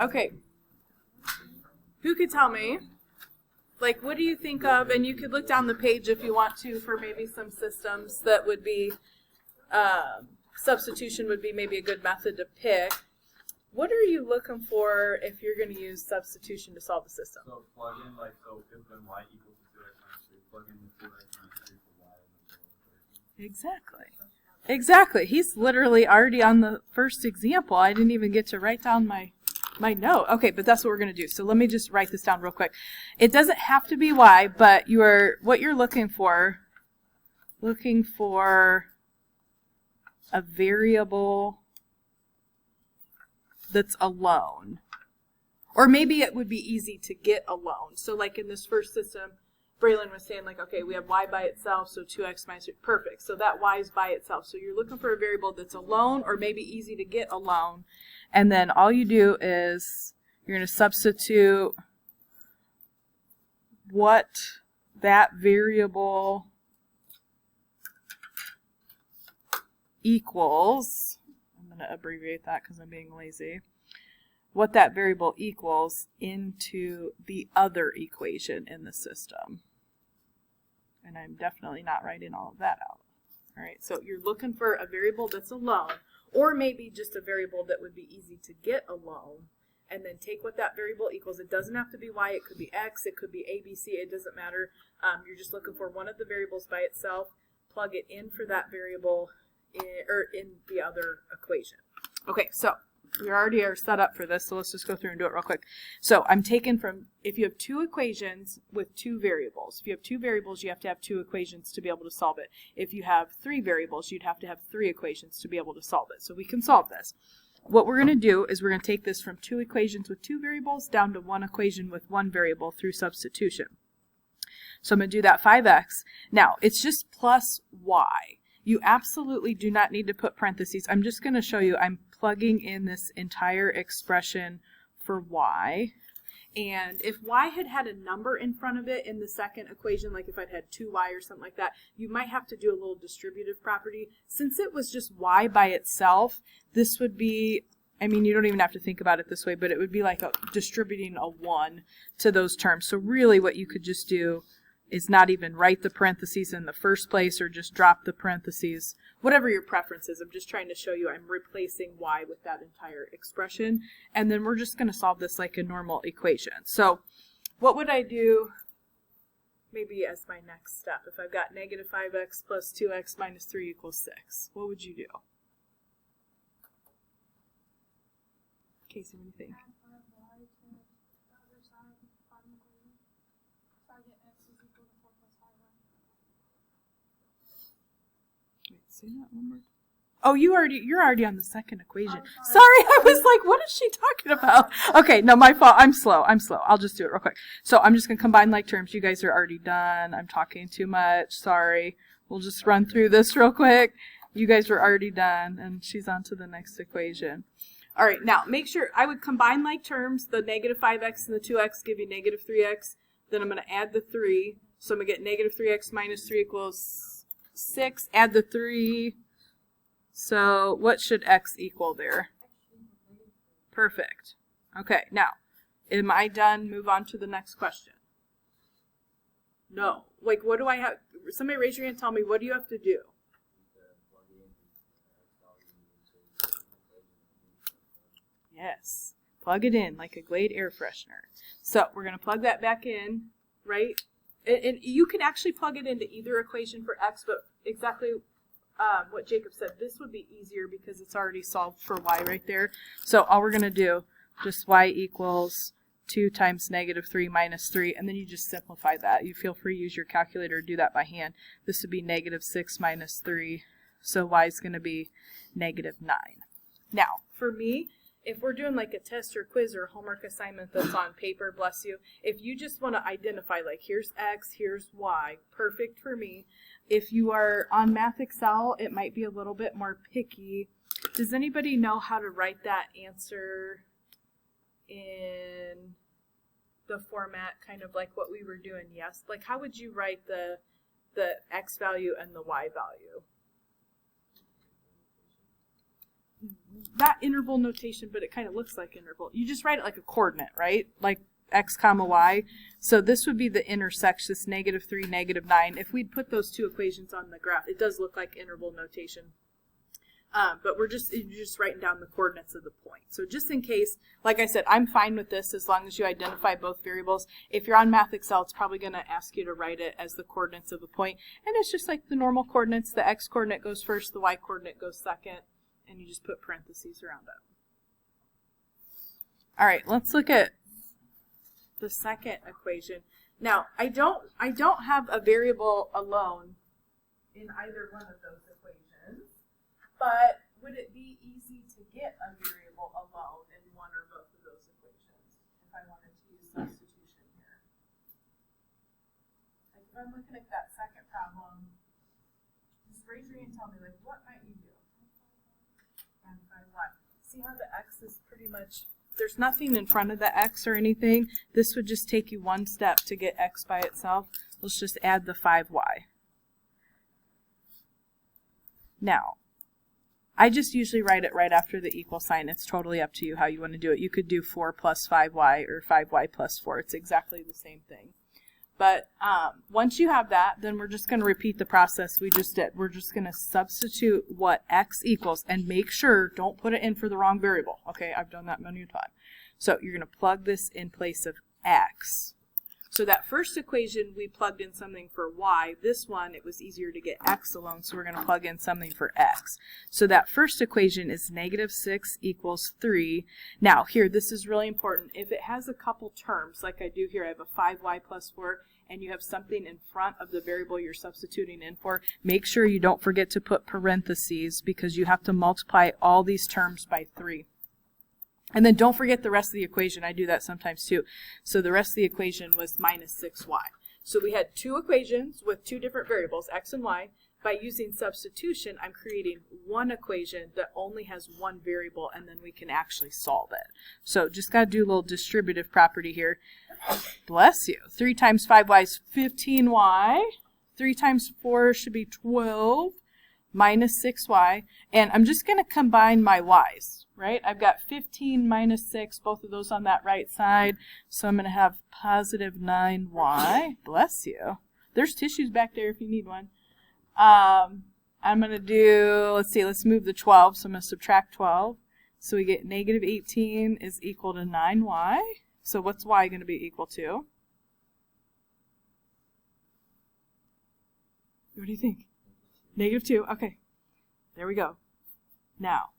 Okay. Who could tell me, like, what do you think of, and you could look down the page if you want to for maybe some systems that would be, substitution would be maybe a good method to pick. What are you looking for if you're going to use substitution to solve a system? So plug in, like, so if when y equals 2x minus 3, plug in the 2x minus 3 for y. Exactly. Exactly. He's literally already on the first example. I didn't even get to write down my note. Okay, but that's what we're going to do. So let me just write this down real quick. It doesn't have to be y, but what you're looking for a variable that's alone. Or maybe it would be easy to get alone. So like in this first system, Braylon was saying, like, okay, we have y by itself, so 2x minus 3. Perfect. So that y is by itself. So you're looking for a variable that's alone or maybe easy to get alone. And then all you do is you're going to substitute what that variable equals. I'm going to abbreviate that because I'm being lazy. What that variable equals into the other equation in the system. And I'm definitely not writing all of that out. All right, so you're looking for a variable that's alone, or maybe just a variable that would be easy to get alone, and then take what that variable equals. It doesn't have to be y, it could be x, it could be a, b, c, it doesn't matter. You're just looking for one of the variables by itself, plug it in for that variable in the other equation. Okay, so we already are set up for this, so let's just go through and do it real quick. So I'm taking from, if you have two equations with two variables, if you have two variables, you have to have two equations to be able to solve it. If you have three variables, you'd have to have three equations to be able to solve it. So we can solve this. What we're going to do is we're going to take this from two equations with two variables down to one equation with one variable through substitution. So I'm going to do that 5x. Now, it's just plus y. You absolutely do not need to put parentheses. I'm just going to show you I'm plugging in this entire expression for y. And if y had had a number in front of it in the second equation, like if I'd had 2y or something like that, you might have to do a little distributive property. Since it was just y by itself, this would be, I mean, you don't even have to think about it this way, but it would be like distributing a 1 to those terms. So really what you could just do is not even write the parentheses in the first place or just drop the parentheses, whatever your preference is. I'm just trying to show you I'm replacing y with that entire expression. And then we're just going to solve this like a normal equation. So what would I do maybe as my next step? If I've got negative 5x plus 2x minus 3 equals 6, what would you do? Casey, what do you think? Say that one more. Oh, you're already on the second equation. Sorry, I was like, what is she talking about? Okay, no, my fault. I'm slow. I'll just do it real quick. So I'm just going to combine like terms. You guys are already done. I'm talking too much. Sorry. We'll just run through this real quick. You guys are already done, and she's on to the next equation. All right, now make sure I would combine like terms. The negative 5x and the 2x give you negative 3x. Then I'm going to add the 3. So I'm going to get negative 3x minus 3 equals 6, add the 3, so what should x equal there? Perfect. Okay, now, am I done? Move on to the next question. No. Like, what do I have? Somebody raise your hand and tell me, what do you have to do? Yes. Plug it in like a Glade air freshener. So, we're going to plug that back in, right? And you can actually plug it into either equation for x, but exactly what Jacob said, this would be easier because it's already solved for y right there. So all we're going to do, just y equals 2 times negative 3 minus 3, and then you just simplify that. You feel free to use your calculator to do that by hand. This would be negative 6 minus 3, so y is going to be negative 9. Now, for me, if we're doing like a test or quiz or homework assignment that's on paper, bless you, if you just want to identify like here's x, here's y, perfect for me. If you are on Math Excel, it might be a little bit more picky. Does anybody know how to write that answer in the format kind of like what we were doing? Yes. Like how would you write the x value and the y value? not interval notation, but it kind of looks like interval. You just write it like a coordinate, right? Like x comma y. So this would be the intersection, this -3, -9. If we'd put those two equations on the graph, it does look like interval notation. But you're just writing down the coordinates of the point. So just in case, like I said, I'm fine with this as long as you identify both variables. If you're on Math Excel, it's probably going to ask you to write it as the coordinates of the point. And it's just like the normal coordinates. The x coordinate goes first, the y coordinate goes second, and you just put parentheses around it. All right, let's look at the second equation. Now, I don't have a variable alone in either one of those equations. But would it be easy to get a variable alone in one or both of those equations if I wanted to use substitution here? Like if I'm looking at that second problem, just raise your hand and tell me, like, what might you do? And find what? See how the x is pretty much, there's nothing in front of the x or anything. This would just take you one step to get x by itself. Let's just add the 5y. Now, I just usually write it right after the equal sign. It's totally up to you how you want to do it. You could do 4 plus 5y or 5y plus 4. It's exactly the same thing. But once you have that, then we're just going to repeat the process we just did. We're just going to substitute what x equals and make sure, don't put it in for the wrong variable. Okay, I've done that many times. So you're going to plug this in place of x. So that first equation, we plugged in something for y. This one, it was easier to get x alone, so we're going to plug in something for x. So that first equation is -6 equals 3. Now, here, this is really important. If it has a couple terms, like I do here, I have a 5y plus 4, and you have something in front of the variable you're substituting in for, make sure you don't forget to put parentheses, because you have to multiply all these terms by 3. And then don't forget the rest of the equation. I do that sometimes too. So the rest of the equation was -6y. So we had two equations with two different variables, x and y. By using substitution, I'm creating one equation that only has one variable, and then we can actually solve it. So just got to do a little distributive property here. Bless you. 3 times 5y is 15y. 3 times 4 should be 12 minus 6y. And I'm just going to combine my y's. Right? I've got 15 minus 6, both of those on that right side. So I'm going to have positive 9y. Bless you. There's tissues back there if you need one. I'm going to do, let's move the 12. So I'm going to subtract 12. So we get -18 is equal to 9y. So what's y going to be equal to? What do you think? -2. Okay. There we go. Now,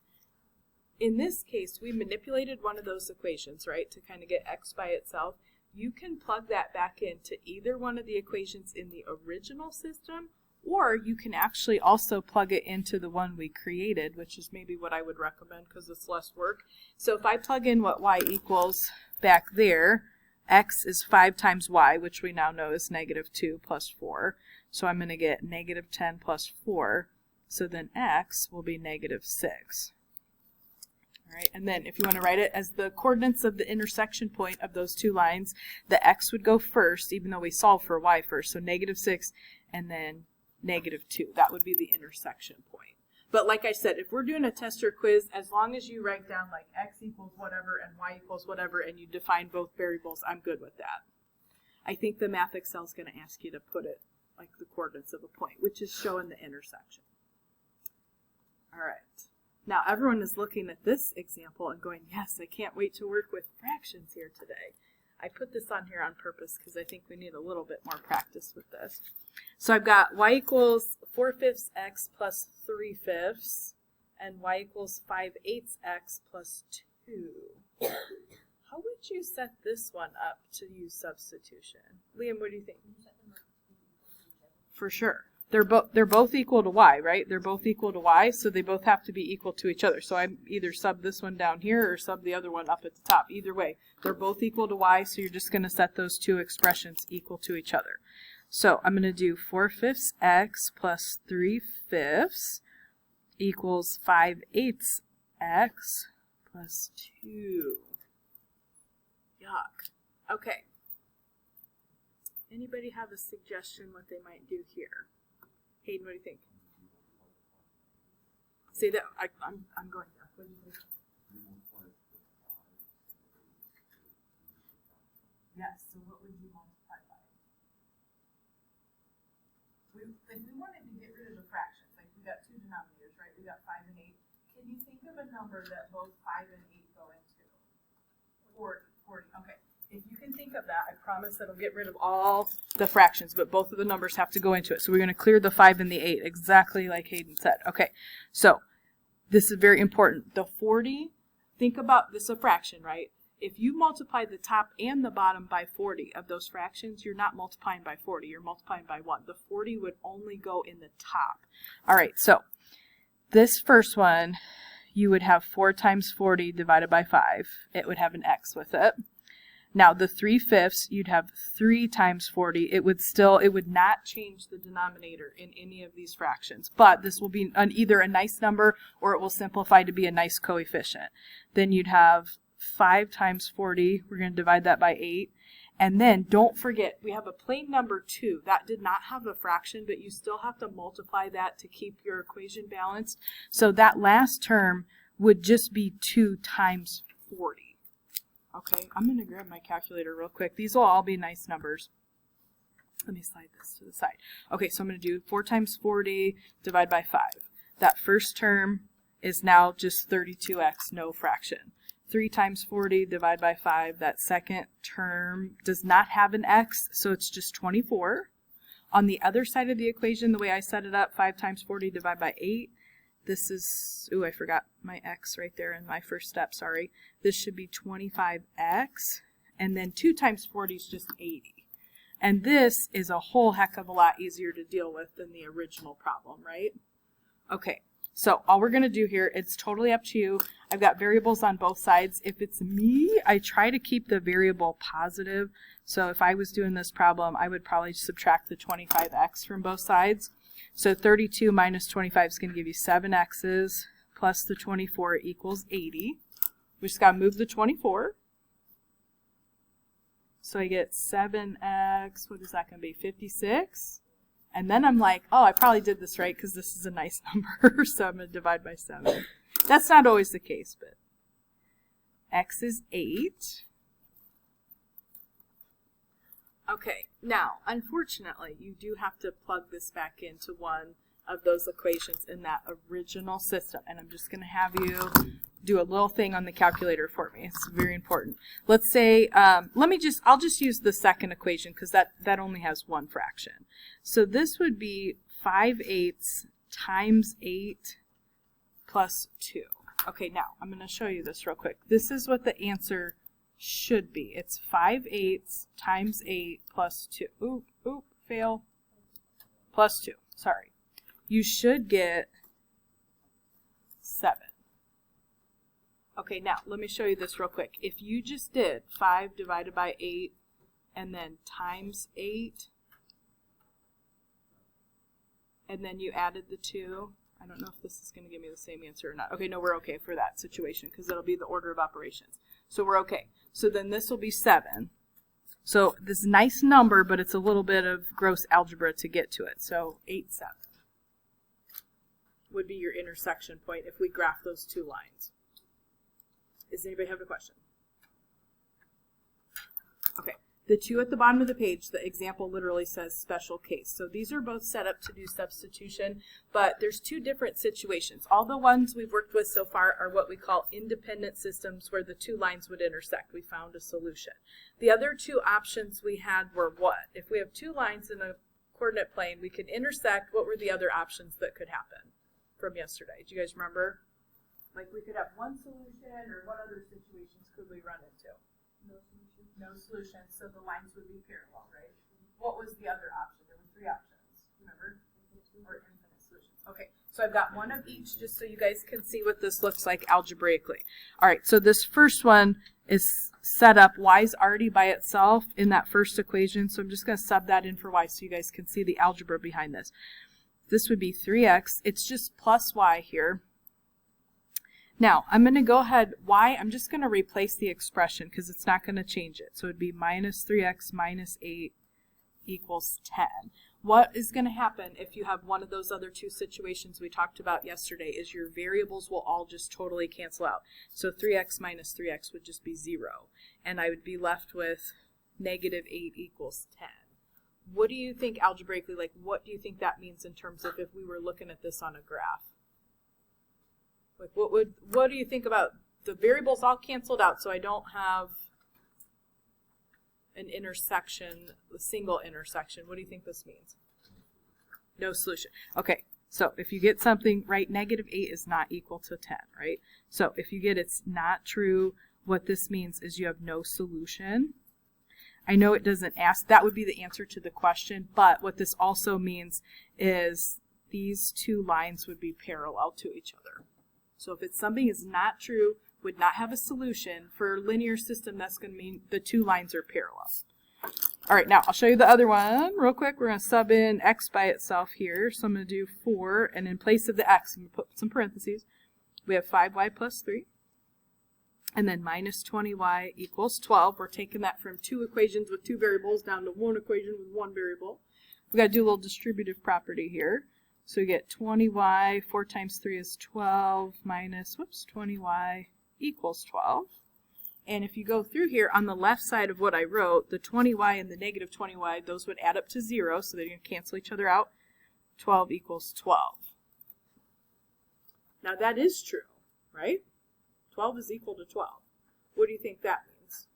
in this case, we manipulated one of those equations, right, to kind of get x by itself. You can plug that back into either one of the equations in the original system, or you can actually also plug it into the one we created, which is maybe what I would recommend because it's less work. So if I plug in what y equals back there, x is 5 times y, which we now know is -2 plus 4. So I'm going to get -10 plus 4. So then x will be -6. All right, and then if you want to write it as the coordinates of the intersection point of those two lines, the x would go first, even though we solved for y first. So -6 and then -2. That would be the intersection point. But like I said, if we're doing a test or quiz, as long as you write down like x equals whatever and y equals whatever and you define both variables, I'm good with that. I think the Math Excel is going to ask you to put it like the coordinates of a point, which is showing the intersection. All right. Now everyone is looking at this example and going, yes, I can't wait to work with fractions here today. I put this on here on purpose because I think we need a little bit more practice with this. So I've got y equals 4/5 x plus 3/5 and y equals 5/8 x plus 2. How would you set this one up to use substitution? Liam, what do you think? For sure. They're both equal to y, right? They're both equal to y, so they both have to be equal to each other. So I either sub this one down here or sub the other one up at the top. Either way, they're both equal to y, so you're just going to set those two expressions equal to each other. So I'm going to do 4/5 x plus 3/5 equals 5/8 x plus 2. Yuck. Okay. Anybody have a suggestion what they might do here? Hayden, what do you think? Say that. I'm going there. What do you think? Yes, so what would you multiply by? If we wanted to get rid of the fractions, like we got two denominators, right? We got 5 and 8. Can you think of a number that both 5 and 8 go into? 40. Okay. If you can think of that, I promise that'll get rid of all the fractions, but both of the numbers have to go into it. So we're going to clear the 5 and the 8, exactly like Hayden said. Okay, so this is very important. The 40, think about this, a fraction, right? If you multiply the top and the bottom by 40 of those fractions, you're not multiplying by 40, you're multiplying by 1. The 40 would only go in the top. All right, so this first one, you would have 4 times 40 divided by 5. It would have an x with it. Now the 3/5, you'd have 3 times 40. It would not change the denominator in any of these fractions, but this will be either a nice number or it will simplify to be a nice coefficient. Then you'd have 5 times 40. We're going to divide that by 8. And then don't forget, we have a plain number 2. That did not have a fraction, but you still have to multiply that to keep your equation balanced. So that last term would just be 2 times 40. Okay, I'm going to grab my calculator real quick. These will all be nice numbers. Let me slide this to the side. Okay, so I'm going to do 4 times 40 divided by 5. That first term is now just 32x, no fraction. 3 times 40 divided by 5. That second term does not have an x, so it's just 24. On the other side of the equation, the way I set it up, 5 times 40 divided by 8. This is, ooh, I forgot my x right there in my first step, sorry. This should be 25x, and then 2 times 40 is just 80. And this is a whole heck of a lot easier to deal with than the original problem, right? Okay, so all we're going to do here, it's totally up to you. I've got variables on both sides. If it's me, I try to keep the variable positive. So if I was doing this problem, I would probably subtract the 25x from both sides. So 32 minus 25 is going to give you 7 x's plus the 24 equals 80. We just got to move the 24. So I get 7x, what is that going to be, 56? And then I'm like, oh, I probably did this right because this is a nice number, so I'm going to divide by 7. That's not always the case, but x is 8. Okay, now, unfortunately, you do have to plug this back into one of those equations in that original system. And I'm just going to have you do a little thing on the calculator for me. It's very important. Let's say, I'll just use the second equation because that only has one fraction. So this would be 5/8 times 8 plus 2. Okay, now, I'm going to show you this real quick. This is what the answer should be. It's 5/8 times 8 plus 2. Oop, fail. Plus 2, sorry. You should get 7. Okay, now let me show you this real quick. If you just did 5 divided by 8 and then times 8 and then you added the 2, I don't know if this is going to give me the same answer or not. Okay, no, we're okay for that situation because it'll be the order of operations. So we're okay. So then this will be 7. So this nice number, but it's a little bit of gross algebra to get to it. So 8, 7 would be your intersection point if we graph those two lines. Does anybody have a question? Okay. The 2 at the bottom of the page, the example literally says special case. So these are both set up to do substitution, but there's 2 different situations. All the ones we've worked with so far are what we call independent systems where the 2 lines would intersect. We found a solution. The other 2 options we had were what? If we have 2 lines in a coordinate plane, we could intersect. What were the other options that could happen from yesterday? Do you guys remember? Like we could have one solution, or what other situations could we run into? No solution. No solution, so the lines would be parallel, right? What was the other option? There were 3 options, remember? Or infinite solutions. Okay, so I've got one of each just so you guys can see what this looks like algebraically. All right, so this first one is set up, y is already by itself in that first equation, so I'm just going to sub that in for y so you guys can see the algebra behind this. This would be 3x. It's just plus y here. Now, I'm going to go ahead, y, I'm just going to replace the expression because it's not going to change it. So it would be minus 3x minus 8 equals 10. What is going to happen if you have one of those other two situations we talked about yesterday is your variables will all just totally cancel out. So 3x minus 3x would just be 0. And I would be left with negative 8 equals 10. What do you think algebraically, like what do you think that means in terms of if we were looking at this on a graph? Like what do you think about the variables all canceled out so I don't have an intersection, a single intersection? What do you think this means? No solution. Okay, so if you get something, right, negative 8 is not equal to 10, right? So if you get it's not true, what this means is you have no solution. I know it doesn't ask, that would be the answer to the question, but what this also means is these two lines would be parallel to each other. So if it's something is not true, would not have a solution, for a linear system, that's going to mean the two lines are parallel. All right, now I'll show you the other one real quick. We're going to sub in x by itself here. So I'm going to do 4, and in place of the x, I'm going to put some parentheses. We have 5y plus 3. And then minus 20y equals 12. We're taking that from two equations with two variables down to one equation with one variable. We've got to do a little distributive property here. So we get 20y, 4 times 3 is 12, minus, 20y equals 12. And if you go through here on the left side of what I wrote, the 20y and the negative 20y, those would add up to 0, so they're going to cancel each other out. 12 equals 12. Now that is true, right? 12 is equal to 12. What do you think that means?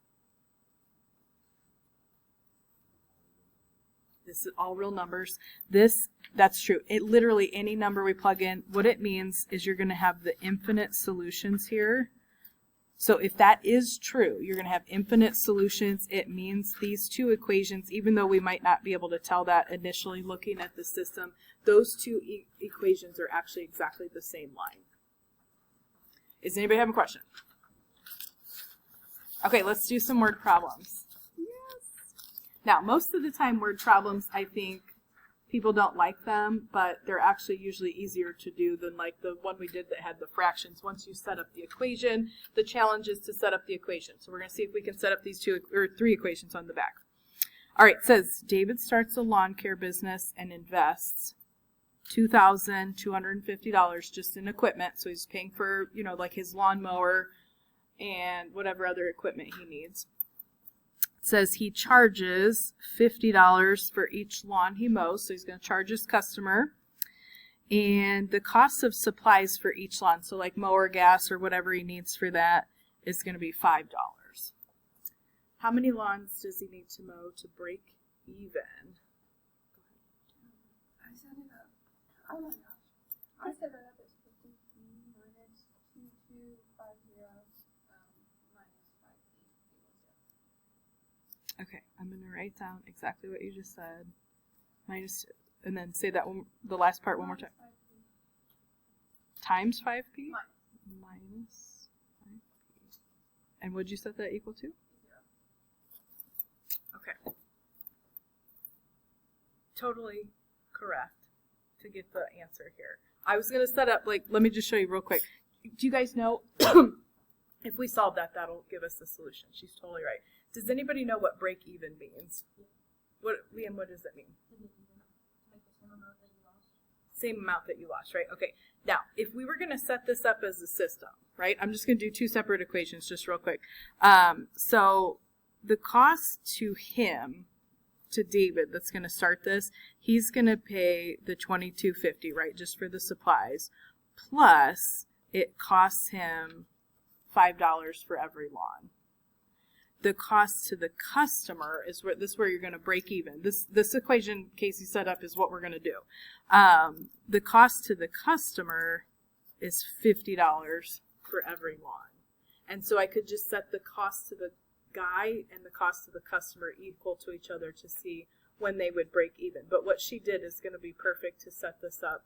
This is all real numbers. That's true. It literally, any number we plug in, what it means is you're going to have the infinite solutions here. So if that is true, you're going to have infinite solutions. It means these two equations, even though we might not be able to tell that initially looking at the system, those two equations are actually exactly the same line. Does anybody have a question? Okay, let's do some word problems. Yes. Now, most of the time word problems, I think people don't like them, but they're actually usually easier to do than like the one we did that had the fractions. Once you set up the equation, the challenge is to set up the equation. So we're going to see if we can set up these three equations on the back. All right, it says David starts a lawn care business and invests $2,250 just in equipment. So he's paying for, you know, like his lawnmower and whatever other equipment he needs. It says he charges $50 for each lawn he mows. So he's going to charge his customer. And the cost of supplies for each lawn, so like mower gas or whatever he needs for that, is going to be $5. How many lawns does he need to mow to break even? I set it up. Oh my gosh. I set it up as 50 minus 2250 minus 5 equals 0. Okay, I'm going to write down exactly what you just said. Minus, and then say that one, the last part one more time. 5p. Times 5p? Minus 5p. And what did you set that equal to? 0. Okay. Totally correct to get the answer here. I was going to set up, like, let me just show you real quick. Do you guys know, if we solve that, that'll give us the solution. She's totally right. Does anybody know what break even means? Liam, what does it mean? Same amount that you lost, right? Okay. Now, if we were going to set this up as a system, right? I'm just going to do two separate equations just real quick. So the cost to him, to David, that's going to start this, he's going to pay the $22.50, right, just for the supplies, plus it costs him $5 for every lawn. The cost to the customer is where you're going to break even. This equation Casey set up is what we're going to do. The cost to the customer is $50 for every lawn. And so I could just set the cost to the guy and the cost to the customer equal to each other to see when they would break even. But what she did is going to be perfect to set this up.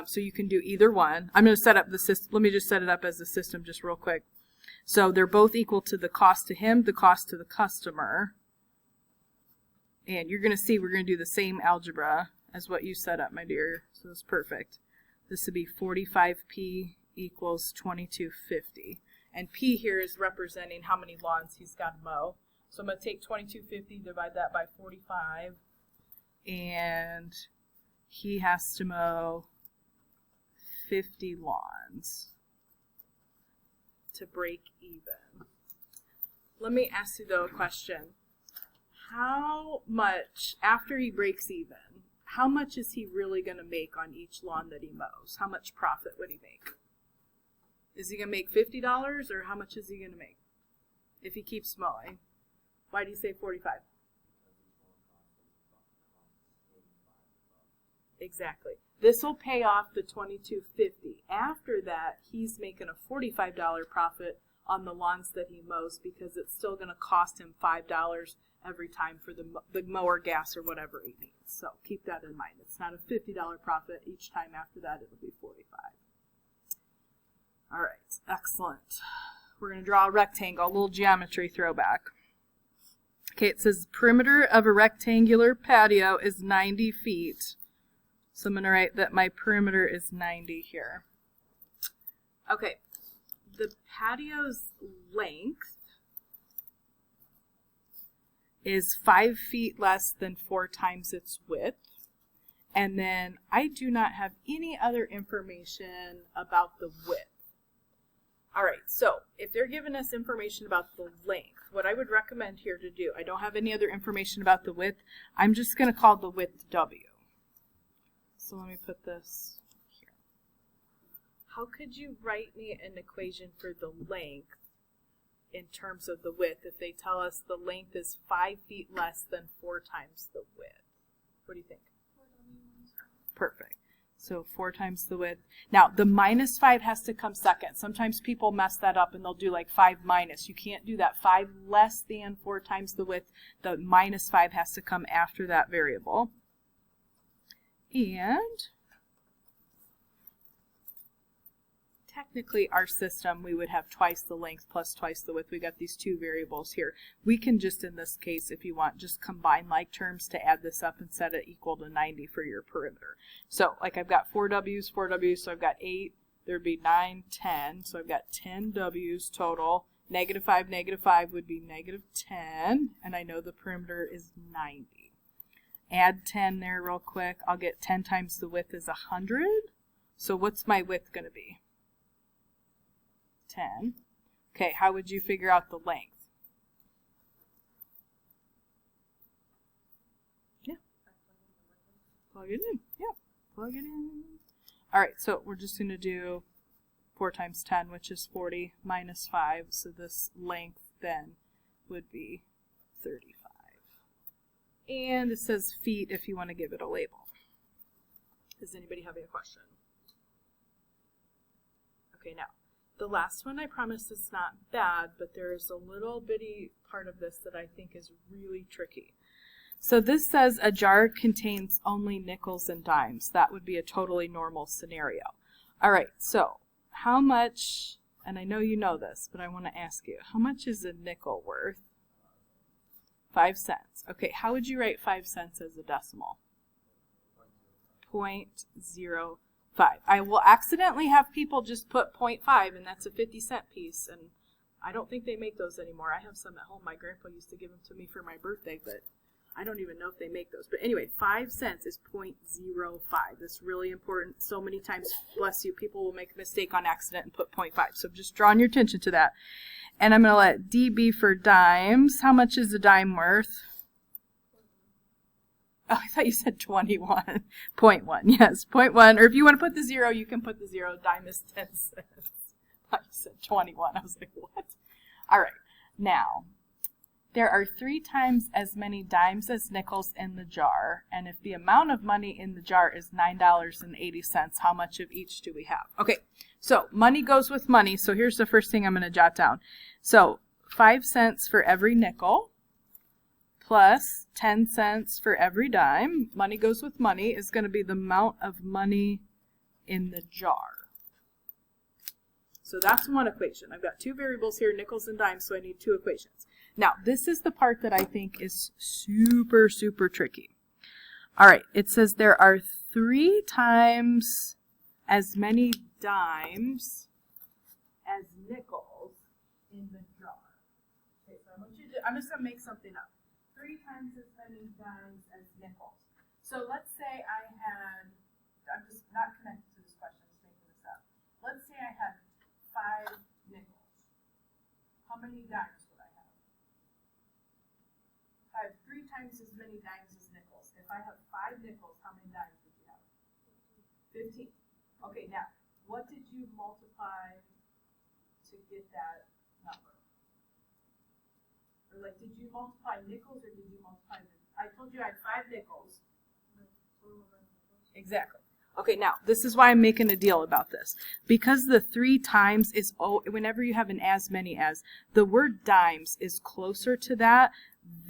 So you can do either one. I'm going to set up the system. Let me just set it up as a system just real quick. So they're both equal to the cost to him, the cost to the customer. And you're going to see we're going to do the same algebra as what you set up, my dear. So that's perfect. This would be 45p equals 2250. And p here is representing how many lawns he's got to mow. So I'm going to take 2250, divide that by 45, and he has to mow 50 lawns to break even. Let me ask you though a question. How much, after he breaks even, how much is he really going to make on each lawn that he mows? How much profit would he make? Is he going to make $50 or how much is he going to make if he keeps mowing? Why do you say 45? Exactly. This will pay off the $22.50. After that, he's making a $45 profit on the lawns that he mows because it's still going to cost him $5 every time for the mower gas or whatever he needs. So keep that in mind. It's not a $50 profit. Each time after that, it'll be $45. All right, excellent. We're going to draw a rectangle, a little geometry throwback. Okay, it says perimeter of a rectangular patio is 90 feet. So I'm going to write that my perimeter is 90 here. Okay, the patio's length is 5 feet less than 4 times its width. And then I do not have any other information about the width. All right, so if they're giving us information about the length, what I would recommend here to do, I don't have any other information about the width. I'm just going to call the width W. So let me put this here. How could you write me an equation for the length in terms of the width if they tell us the length is 5 feet less than 4 times the width? What do you think? Perfect. So 4 times the width. Now the minus 5 has to come second. Sometimes people mess that up and they'll do like 5 minus. You can't do that. 5 less than 4 times the width. The minus 5 has to come after that variable. And technically our system, we would have twice the length plus twice the width. We got these 2 variables here. We can just, in this case, if you want, just combine like terms to add this up and set it equal to 90 for your perimeter. So like I've got 4 W's, so I've got 8, there'd be 9, 10. So I've got 10 W's total. Negative 5 would be negative 10, and I know the perimeter is 90. Add 10 there real quick. I'll get 10 times the width is 100. So what's my width going to be? 10. Okay, how would you figure out the length? Yeah. Plug it in. Yeah, plug it in. All right, so we're just going to do 4 times 10, which is 40, minus 5. So this length then would be 35. And it says feet if you want to give it a label. Does anybody have any question? Okay, now, the last one, I promise it's not bad, but there is a little bitty part of this that I think is really tricky. So this says a jar contains only nickels and dimes. That would be a totally normal scenario. All right, so how much, and I know you know this, but I want to ask you, how much is a nickel worth? 5 cents. Okay, how would you write 5 cents as a decimal? 0.05. I will accidentally have people just put 0.5, and that's a 50-cent piece, and I don't think they make those anymore. I have some at home. My grandpa used to give them to me for my birthday, but I don't even know if they make those. But anyway, 5 cents is 0.05. That's really important. So many times, bless you, people will make a mistake on accident and put 0.5. So just drawing your attention to that. And I'm going to let D be for dimes. How much is a dime worth? Oh, I thought you said 21. 0.1. Yes, 0.1. Or if you want to put the 0, you can put the 0. Dime is 10 cents. I thought you said 21. I was like, what? All right. Now, there are 3 times as many dimes as nickels in the jar. And if the amount of money in the jar is $9.80, how much of each do we have? Okay, so money goes with money. So here's the first thing I'm going to jot down. So 5 cents for every nickel plus 10 cents for every dime. Money goes with money is going to be the amount of money in the jar. So that's one equation. I've got 2 variables here, nickels and dimes, so I need 2 equations. Now, this is the part that I think is super, super tricky. All right, it says there are 3 times as many dimes as nickels in the jar. Okay, so I'm just going to make something up. 3 times as many dimes as nickels. So let's say I had, I'm just not connected to this question, I'm just making this up. Let's say I had 5 nickels. How many dimes would I have? If I have 3 times as many dimes as nickels. If I have 5 nickels, how many dimes would you have? 15. Okay, now, what did you multiply to get that number? Or like, did you multiply nickels or did you multiply the, I told you I had 5 nickels. Exactly. Okay, now, this is why I'm making a deal about this. Because the 3 times is, whenever you have an as many as, the word dimes is closer to that.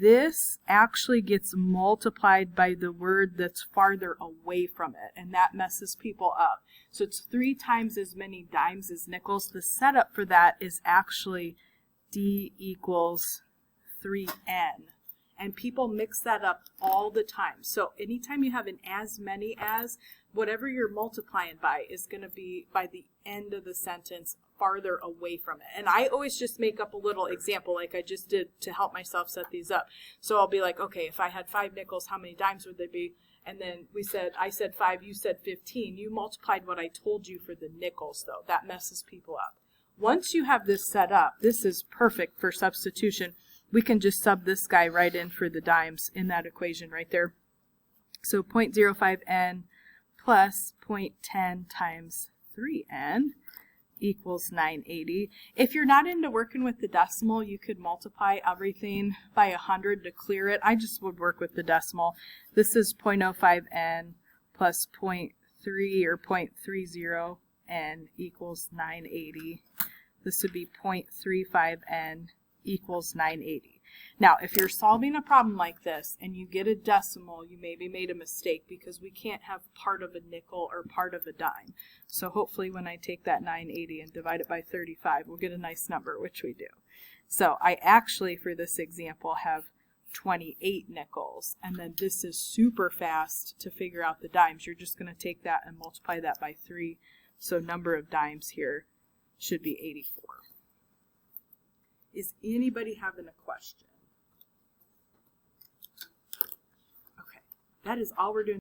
This actually gets multiplied by the word that's farther away from it, and that messes people up. So it's 3 times as many dimes as nickels. The setup for that is actually D equals 3n. And people mix that up all the time. So anytime you have an as many as, whatever you're multiplying by is going to be, by the end of the sentence, farther away from it. And I always just make up a little example like I just did to help myself set these up. So I'll be like, okay, if I had 5 nickels, how many dimes would they be? And then I said 5, you said 15. You multiplied what I told you for the nickels, though. That messes people up. Once you have this set up, this is perfect for substitution. We can just sub this guy right in for the dimes in that equation right there. So 0.05n plus 0.10 times 3n equals 980. If you're not into working with the decimal, you could multiply everything by 100 to clear it. I just would work with the decimal. This is 0.05n plus 0.3 or 0.30n equals 980. This would be 0.35n equals 980. Now, if you're solving a problem like this and you get a decimal, you maybe made a mistake because we can't have part of a nickel or part of a dime. So hopefully when I take that 980 and divide it by 35, we'll get a nice number, which we do. So I actually, for this example, have 28 nickels. And then this is super fast to figure out the dimes. You're just going to take that and multiply that by 3. So number of dimes here should be 84. Is anybody having a question? Okay, that is all we're doing.